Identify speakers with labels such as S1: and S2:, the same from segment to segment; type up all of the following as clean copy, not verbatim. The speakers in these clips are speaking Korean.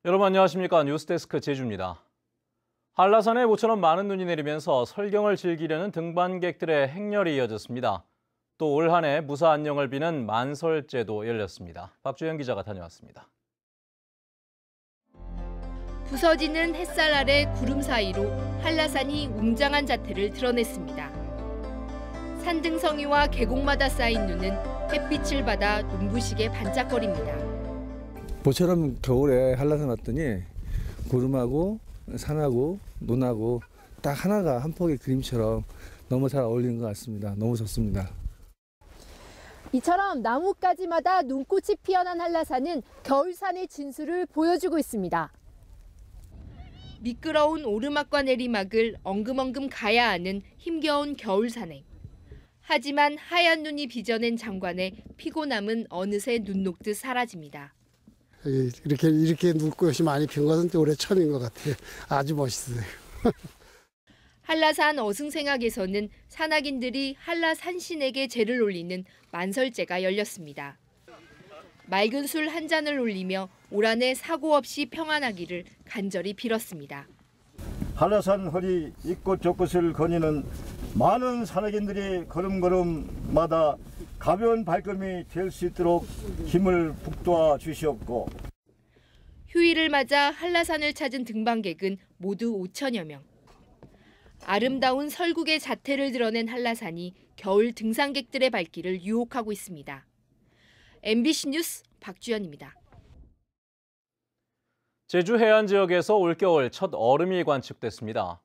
S1: 여러분 안녕하십니까? 뉴스데스크 제주입니다. 한라산에 모처럼 많은 눈이 내리면서 설경을 즐기려는 등반객들의 행렬이 이어졌습니다. 또 올 한 해 무사 안녕을 비는 만설제도 열렸습니다. 박주영 기자가 다녀왔습니다.
S2: 부서지는 햇살 아래 구름 사이로 한라산이 웅장한 자태를 드러냈습니다. 산등성이와 계곡마다 쌓인 눈은 햇빛을 받아 눈부시게 반짝거립니다.
S3: 모처럼 겨울에 한라산 왔더니 구름하고 산하고 눈하고 딱 하나가 한 폭의 그림처럼 너무 잘 어울리는 것 같습니다. 너무 좋습니다.
S4: 이처럼 나뭇가지마다 눈꽃이 피어난 한라산은 겨울산의 진수를 보여주고 있습니다.
S2: 미끄러운 오르막과 내리막을 엉금엉금 가야 하는 힘겨운 겨울 산행. 하지만 하얀 눈이 빚어낸 장관에 피곤함은 어느새 눈 녹듯 사라집니다.
S5: 이렇게 눈꽃이 많이 핀 것은 올해 처음인 것 같아요. 아주 멋있어요.
S2: 한라산 어승생학에서는 산악인들이 한라산신에게 제를 올리는 만설제가 열렸습니다. 맑은 술 한 잔을 올리며 올 한 해 사고 없이 평안하기를 간절히 빌었습니다.
S6: 한라산 허리 이곳 저곳을 거니는 많은 산악인들이 걸음걸음마다 가벼운 발걸음이 될 수 있도록 힘을 북돋아 주시옵고,
S2: 휴일을 맞아 한라산을 찾은 등반객은 모두 5천여 명. 아름다운 설국의 자태를 드러낸 한라산이 겨울 등산객들의 발길을 유혹하고 있습니다. MBC 뉴스 박주연입니다.
S1: 제주 해안 지역에서 올겨울 첫 얼음이 관측됐습니다.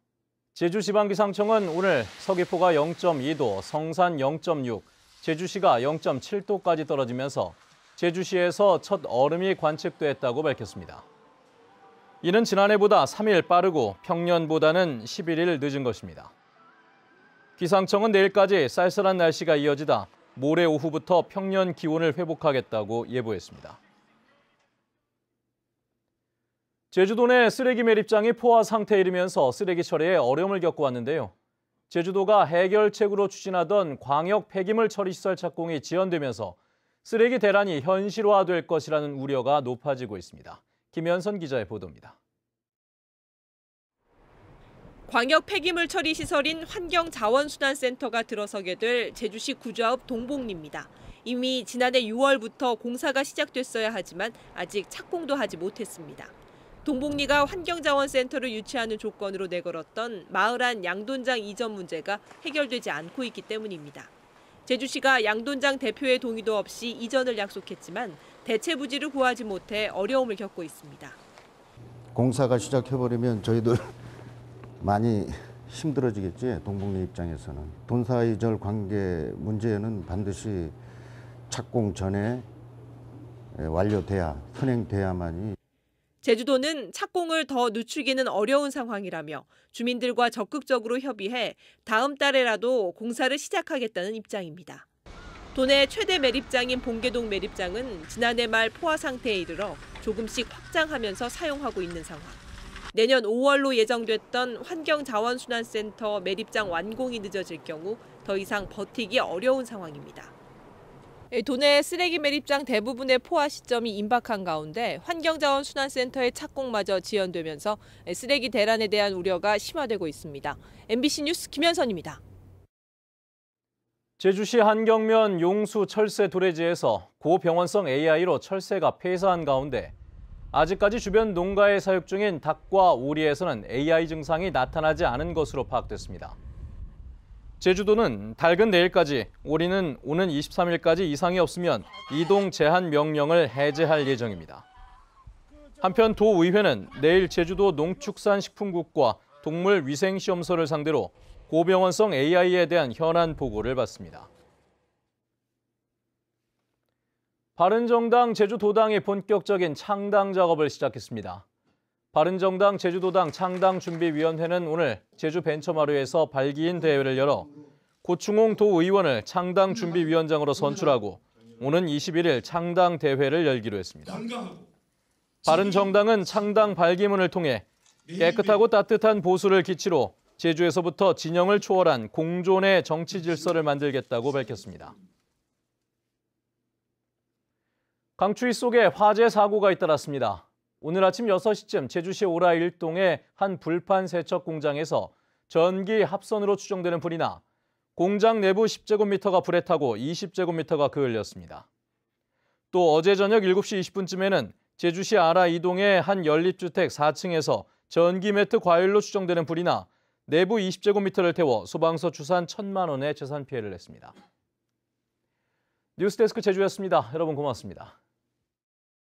S1: 제주지방기상청은 오늘 서귀포가 0.2도, 성산 0.6, 제주시가 0.7도까지 떨어지면서 제주시에서 첫 얼음이 관측됐다고 밝혔습니다. 이는 지난해보다 3일 빠르고 평년보다는 11일 늦은 것입니다. 기상청은 내일까지 쌀쌀한 날씨가 이어지다 모레 오후부터 평년 기온을 회복하겠다고 예보했습니다. 제주도 내 쓰레기 매립장이 포화 상태에 이르면서 쓰레기 처리에 어려움을 겪고 왔는데요. 제주도가 해결책으로 추진하던 광역 폐기물 처리 시설 착공이 지연되면서 쓰레기 대란이 현실화될 것이라는 우려가 높아지고 있습니다. 김현선 기자의 보도입니다.
S7: 광역 폐기물 처리 시설인 환경자원순환센터가 들어서게 될 제주시 구좌읍 동복리입니다. 이미 지난해 6월부터 공사가 시작됐어야 하지만 아직 착공도 하지 못했습니다. 동복리가 환경자원센터를 유치하는 조건으로 내걸었던 마을 안 양돈장 이전 문제가 해결되지 않고 있기 때문입니다. 제주시가 양돈장 대표의 동의도 없이 이전을 약속했지만 대체 부지를 구하지 못해 어려움을 겪고 있습니다.
S8: 공사가 시작해버리면 저희들 많이 힘들어지겠지, 동복리 입장에서는. 돈사 이전 관계 문제는 반드시 착공 전에 완료돼야, 선행돼야만이.
S7: 제주도는 착공을 더 늦추기는 어려운 상황이라며 주민들과 적극적으로 협의해 다음 달에라도 공사를 시작하겠다는 입장입니다. 도내 최대 매립장인 봉계동 매립장은 지난해 말 포화 상태에 이르러 조금씩 확장하면서 사용하고 있는 상황. 내년 5월로 예정됐던 환경자원순환센터 매립장 완공이 늦어질 경우 더 이상 버티기 어려운 상황입니다. 도내 쓰레기 매립장 대부분의 포화 시점이 임박한 가운데 환경자원순환센터의 착공마저 지연되면서 쓰레기 대란에 대한 우려가 심화되고 있습니다. MBC 뉴스 김현선입니다.
S1: 제주시 한경면 용수 철새 도래지에서 고병원성 AI로 철새가 폐사한 가운데 아직까지 주변 농가에 사육 중인 닭과 오리에서는 AI 증상이 나타나지 않은 것으로 파악됐습니다. 제주도는 닭은 내일까지, 오리는 오는 23일까지 이상이 없으면 이동 제한 명령을 해제할 예정입니다. 한편 도의회는 내일 제주도 농축산식품국과 동물위생시험소를 상대로 고병원성 AI에 대한 현안 보고를 받습니다. 바른정당 제주도당이 본격적인 창당 작업을 시작했습니다. 바른정당 제주도당 창당준비위원회는 오늘 제주 벤처마루에서 발기인 대회를 열어 고충홍 도의원을 창당준비위원장으로 선출하고 오는 21일 창당대회를 열기로 했습니다. 바른정당은 창당 발기문을 통해 깨끗하고 따뜻한 보수를 기치로 제주에서부터 진영을 초월한 공존의 정치 질서를 만들겠다고 밝혔습니다. 강추위 속에 화재 사고가 잇따랐습니다. 오늘 아침 6시쯤 제주시 오라 일동의 한 불판 세척 공장에서 전기 합선으로 추정되는 불이 나 공장 내부 10제곱미터가 불에 타고 20제곱미터가 그을렸습니다. 또 어제 저녁 7시 20분쯤에는 제주시 아라 이동의 한 연립주택 4층에서 전기 매트 과열로 추정되는 불이 나 내부 20제곱미터를 태워 소방서 추산 1,000만 원의 재산 피해를 냈습니다. 뉴스데스크 제주였습니다. 여러분 고맙습니다.